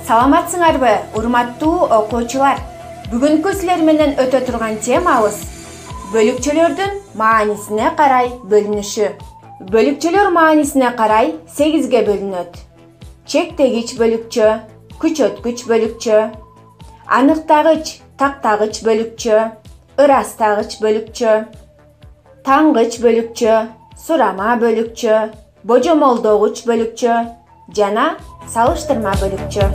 Саламатсыңарбы, урматтуу окуучулар? Бүгүнкү силер менен өтө турган темабыз бөлүкчөлөрдүн маанисине карай бөлүнүшү. Бөлүкчөлөр маанисине карай 8ге бөлүнөт. Чектегич бөлүкчө, күчөткүч бөлүкчө, аныктагыч, тактагыч бөлүкчө, ырастагыч бөлүкчө, таңгыч бөлүкчө, сурама бөлүкчө, божомолдогуч бөлүкчө жана салыштырма бөлүкчө.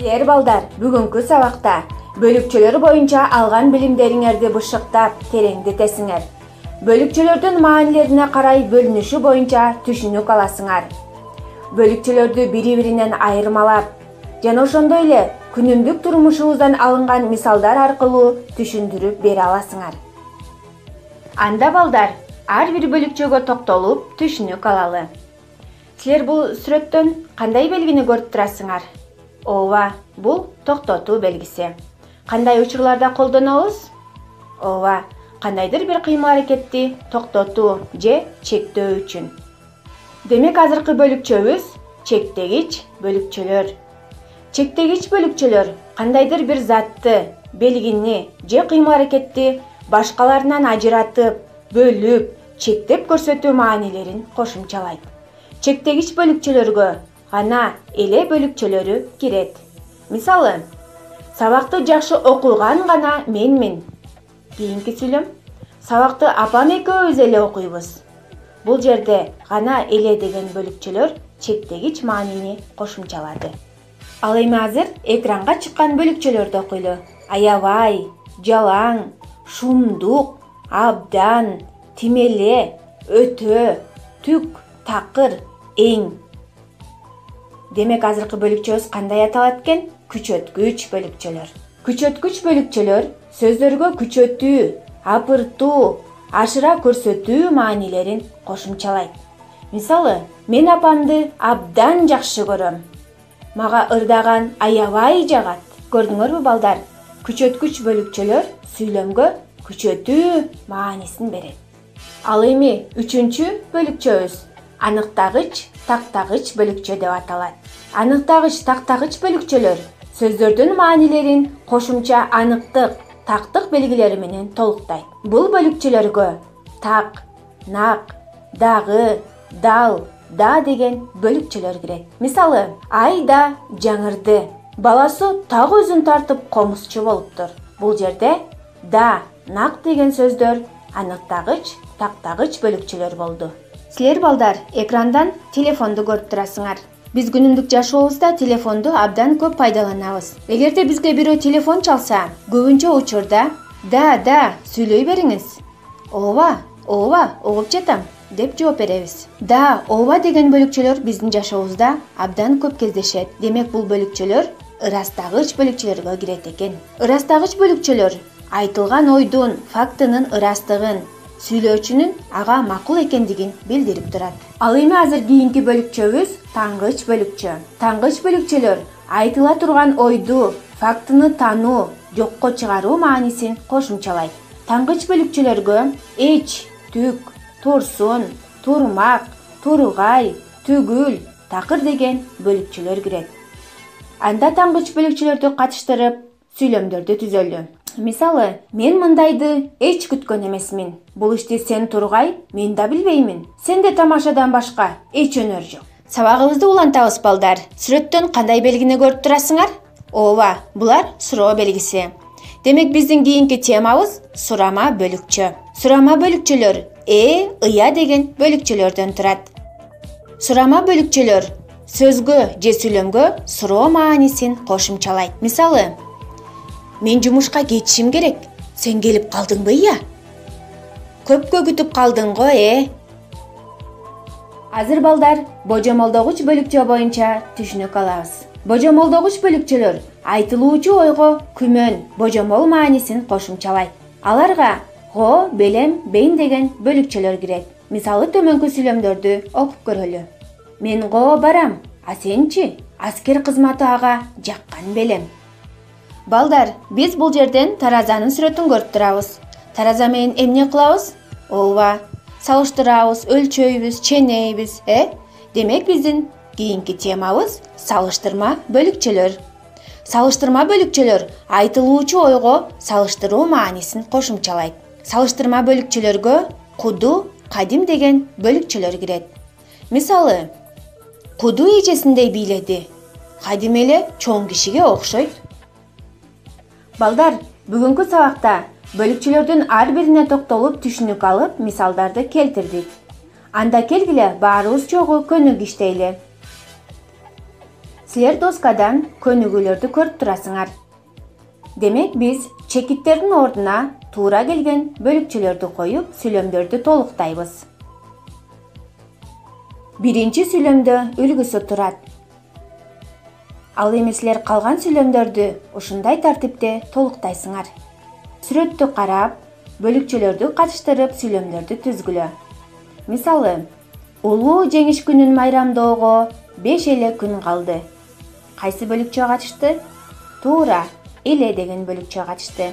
Силер балдар, бүгүнкү сабакта бөлүкчөлөр боюнча алган билимдериңерди бышыктап, тереңдетесиңер. Бөлүкчөлөрдүн маанилерине карай бөлүнүшү боюнча түшүнүк аласыңар. Бөлүкчөлөрдү бири-биринен айырмалап, жана ошондой эле күнүмдүк турмушубуздан алынган мисалдар аркылуу түшүндүрүп бере аласыңар. Анда балдар, ар бир бөлүкчөгө токтолуп, түшүнүк алалы. Силер бул сүрөттөн кандай белгини көрүп турасыңар? Ооба, бул токтотуу белгиси. Кандай учурларда колдонобуз? Ооба, кандайдыр бир кыймыл-аракетти токтотуу же чектөө үчүн. Демек, азыркы бөлүкчөбүз чектегич бөлүкчөлөр. Чектегич бөлүкчөлөр кандайдыр бир затты, белгини же кыймыл-аракетти башкаларынан ажыратып, бөлүп, чектеп көрсөтүү маанилерин кошумчалайт. Чектегич бөлүкчөлөргө гана эле бөлүкчөлөрү кирет. Мисалы, сабакты жакшы окуган гана менмин. Кийинки сүйлөм: сабакты апам экөөбүз эле окуйбуз. Бул жерде гана эле деген бөлүкчөлөр чектегич маанини кошумчалады. Ал эми азыр экранга чыккан бөлүкчөлөрдү окуйлу. Аябай, жалаң, шумдук, абдан, тимеле, өтө, түк, такыр, эң. Демек, азыркы бөлүкчөбүз кандай аталат экен? Күчөткүч бөлүкчөлөр. Күчөткүч бөлүкчөлөр сөздөргө күчөтүү, апыртуу, ашыра көрсөтүү маанилерин кошумчалайт. Мисалы, мен апамды абдан жакшы көрөм. Мага ырдаган аябай жагат. Көрдүңөрбү балдар? Күчөткүч бөлүкчөлөр сүйлөмгө күчөтүү маанисин берет. Ал эми үчүнчү бөлүкчөбүз аныктагыч, тактагыч бөлүкчө деп аталат. Аныктагыч, тактагыч бөлүкчөлөр сөздөрдүн маанилерин кошумча аныктык, тактык белгилери менен толуктайт. Бул бөлүкчөлөргө так, нак, дагы, дал, да деген бөлүкчөлөр кирет. Мисалы, айда жаңырды. Баласы так өзүн тартып комузчу болуптур. Бул жерде да, нак деген сөздөр аныктагыч, тактагыч бөлүкчөлөр болду. Силер балдар, экрандан телефонду көрүп турасыңар. Биз күнүмдүк жашообузда телефонду абдан көп пайдаланабыз. Эгерде бизге бирөө телефон чалса, көбүнчө учурда да сүйлөй бериңиз. Ооба, угуп жатам деп жооп беребиз. Да, ооба деген бөлүкчөлөр биздин жашообузда абдан көп кездешет. Демек, бул бөлүкчөлөр ырастагыч бөлүкчөлөргө кирет экен. Ырастагыч бөлүкчөлөр айтылган ойдун, фактынын ырастыгын, сүйлөөчүнүн ага макул экендигин билдирип турат. Ал эми азыр кийинки бөлүкчөбүз таңгыч бөлүкчө. Таңгыч бөлүкчөлөр айтыла турган ойду, фактыны тануу, жокко чыгаруу маанисин кошумчалайт. Таңгыч бөлүкчөлөргө эч, түк, турсун, турмак, тургай, түгүл, такыр деген бөлүкчөлөр кирет. Анда таңгыч бөлүкчөлөрдү катыштырып сүйлөмдөрдү түзөлү. Мисалы, мен мындайды эч күткөн эмесмин. Бул ишти сен тургай, мен да билбеймин. Сенде тамашадан башка эч өнөр жок. Сабагыбызды улантабыз балдар. Сүрөттөн кандай белгини көрүп турасыңар? Ооба, булар суроо белгиси. Демек, биздин кийинки темабыз сурама бөлүкчө. Сурама бөлүкчөлөр ыя деген бөлүкчөлөрдөн турат. Сурама бөлүкчөлөр сөзгө же сүйлөмгө суроо маанисин кошумчалайт. Мисалы, мен жумушка кетишим керек. Сен келип калдыңбы ия? Көпкө күтүп калдың го, Азыр балдар, божомолдогуч бөлүкчө боюнча түшүнүк алабыз. Божомолдогуч бөлүкчөлөр айтылуучу ойго күмөн, божомол маанисин кошумчалайт. Аларга го, белем, бейн деген бөлүкчөлөр кирет. Мисалы, төмөнкү сүйлөмдөрдү окуп көрөлү. Мен го барам, а сенчи? Аскер кызматы ага жаккан белем. Балдар, биз бул жерден таразанын сүрөтүн көрүп турабыз. Тараза менен эмне кылабыз? Ооба, салыштырабыз, өлчөйбүз, ченейбиз, Демек биздин кийинки темабыз салыштырма бөлүкчөлөр. Салыштырма бөлүкчөлөр айтылуучу ойго салыштыруу маанисин кошумчалайт. Салыштырма бөлүкчөлөргө куду, кадим деген бөлүкчөлөр кирет. Мисалы, куду эжесиндей бийледи, кадим эле чоң кишиге окшойт. Балдар, бүгүнкү сабакта бөлүкчөлөрдүн ар бирине токтолуп түшүнүк алып, мисалдарды келтирдик. Анда келгиле баарыбыз чогуу көнүк иштейли. Силер доскадан көнүгүүлөрдү көрүп турасыңар. Демек биз чекиттердин ордуна туура келген бөлүкчөлөрдү коюп, сүйлөмдөрдү толуктайбыз. Биринчи сүйлөмдө үлгүсү турат. Ал эми силер калган сүйлөмдөрдү ушундай тартипте толуктайсыңар. Сүрөттү карап, бөлүкчөлөрдү катыштырып сүйлөмдөрдү түзгүлө. Мисалы, улуу жеңиш күнүн майрамдоого 5 эле күн калды. Кайсы бөлүкчө катышты? Туура, эле деген бөлүкчө катышты.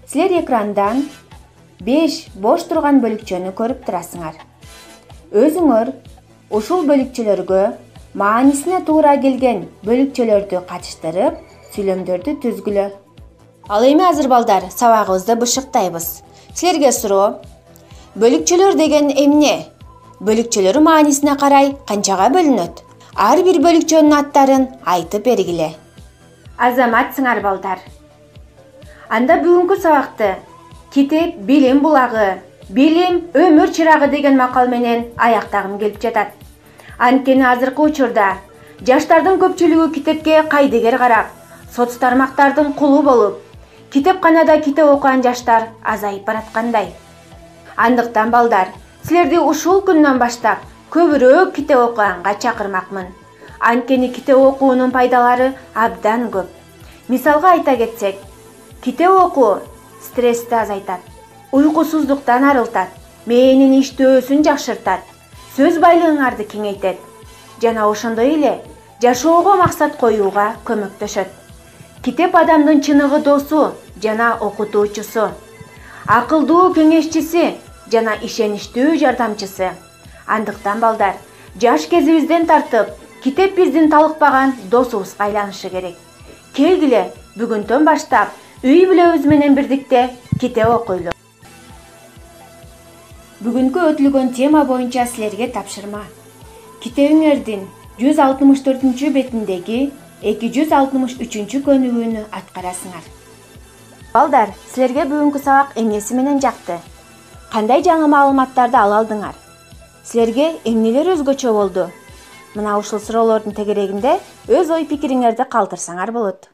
Силер экрандан 5 бош турган бөлүкчөнү көрүп турасыңар. Өзүңөр ушул бөлүкчөлөргө маанисине туура келген бөлүкчөлөрдү катыштырып, сүйлөмдөрдү түзгүлө. Ал эми азыр балдар, сабагыбызды бышыктайбыз. Силерге суроо: бөлүкчөлөр деген эмне? Бөлүкчөлөр маанисине карай канчага бөлүнөт? Ар бир бөлүкчөнүн аттарын айтып бергиле. Азаматсыңар балдар. Анда бүгүнкү сабакты китеп билим булагы, билим өмүр чырагы деген макал менен аяктагым келип жатат. Анткени азыркы учурда жаштардын көпчүлүгү китепке кайдыгер карап, соц тармактардын кулу болуп, китепканада китеп окуган жаштар азайып бараткандай. Андыктан балдар, силерди ушул күндөн баштап көбүрөөк китеп окуганга чакырмакмын. Анткени китеп окуунун пайдалары абдан көп. Мисалга айта кетсек, китеп окуу стрессти азайтат, уйкусуздуктан арылтат, мээнин иштөөсүн жакшыртат, сөз байлыгыңарды кеңейтет жана ошондой эле жашоого максат коюуга көмөктөшөт. Китеп адамдын чыныгы досу жана окутуучусу, акылдуу кеңешчиси жана ишеничтүү жардамчысы. Андыктан балдар, жаш кезибизден тартып, китеп биздин талыкпаган досубузга айланышы керек. Келгиле, бүгүндөн баштап үй бүлөбүз менен бирдикте китеп окуйлу. Бүгүнкү өтүлгөн тема боюнча силерге тапшырма. Китебиңердин 164 бетиндеги 263 көнүгүүнү аткарасыңар. Балдар, силерге бүгүнкү сабак эмнеси менен жакты? Кандай жаңы маалыматтарды ала алдыңар? Силерге эмнелер өзгөчө болду? Мына ушул суроолордун тегерегинде өз ой пикириңерди калтырсаңар болот.